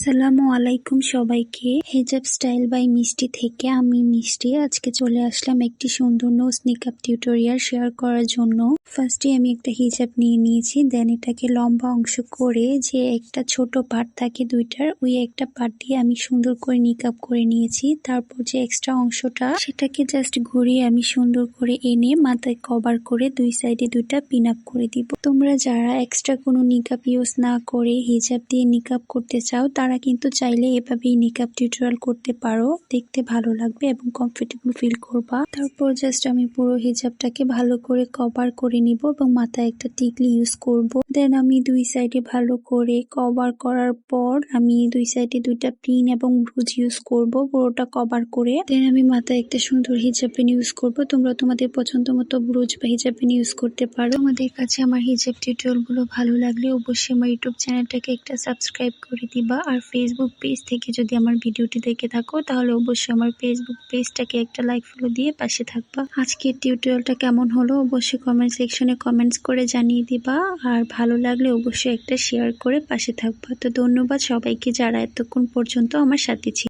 আসসালামু আলাইকুম সবাইকে। হিজাব স্টাইল বাই মিষ্টি থেকে আমি মিষ্টি আজকে চলে আসলাম একটি সুন্দর নোজ নিকাব টিউটোরিয়াল শেয়ার করার জন্য। ফার্স্টে আমি একটা হিজাব নিয়ে নিয়েছি, দেন এটাকে লম্বা অংশ করে যে একটা ছোট পার্ট থাকে দুইটার, ওই একটা পার্ট দিয়ে আমি সুন্দর করে নিকাব করে নিয়েছি। তারপর যে এক্সট্রা অংশটা সেটাকে জাস্ট ঘুরিয়ে আমি সুন্দর করে এনে মাথায় কভার করে দুই সাইডে দুইটা পিন আপ করে দিব। তোমরা যারা এক্সট্রা কোনো নিকাব ইউজ না করে হিজাব দিয়ে নিকাব করতে চাও তারা কিন্তু চাইলে এভাবেই নিকাব টিউটোরিয়াল করতে পারো, দেখতে ভালো লাগবে এবং কমফোর্টেবল ফিল করবা। তারপর জাস্ট আমি পুরো হিজাবটাকে ভালো করে কভার করে নিব এবং মাথায় একটা টিকলি ইউজ করব। দেন আমি দুই সাইডে ভালো করে কভার করার পর আমি দুই সাইডে দুইটা পিন এবং ব্রুজ ইউজ করব পুরোটা কভার করে। দেন আমি মাথায় একটা সুন্দর হিজাব পিন ইউজ করব। তোমরা তোমাদের পছন্দ মতো ব্রুজ বা হিজাব পিন ইউজ করতে পারো। তোমাদের কাছে আমার হিজাব টিউটোরিয়াল গুলো ভালো লাগলে অবশ্যই আমার ইউটিউব চ্যানেলটাকে একটা সাবস্ক্রাইব করে দিবা। আর ফেসবুক পেজ থেকে যদি আমার ভিডিওটি দেখে থাকো তাহলে অবশ্যই আমার ফেসবুক পেজটাকে একটা লাইক ফলো দিয়ে পাশে থাকবা। আজকের টিউটোরিয়ালটা কেমন হলো অবশ্যই কমেন্ট সেকশনে কমেন্টস করে জানিয়ে দিবা। আর ভালো লাগলে অবশ্যই একটা শেয়ার করে পাশে থাকবা। তো ধন্যবাদ সবাইকে যারা এতক্ষণ পর্যন্ত আমার সাথে ছিল।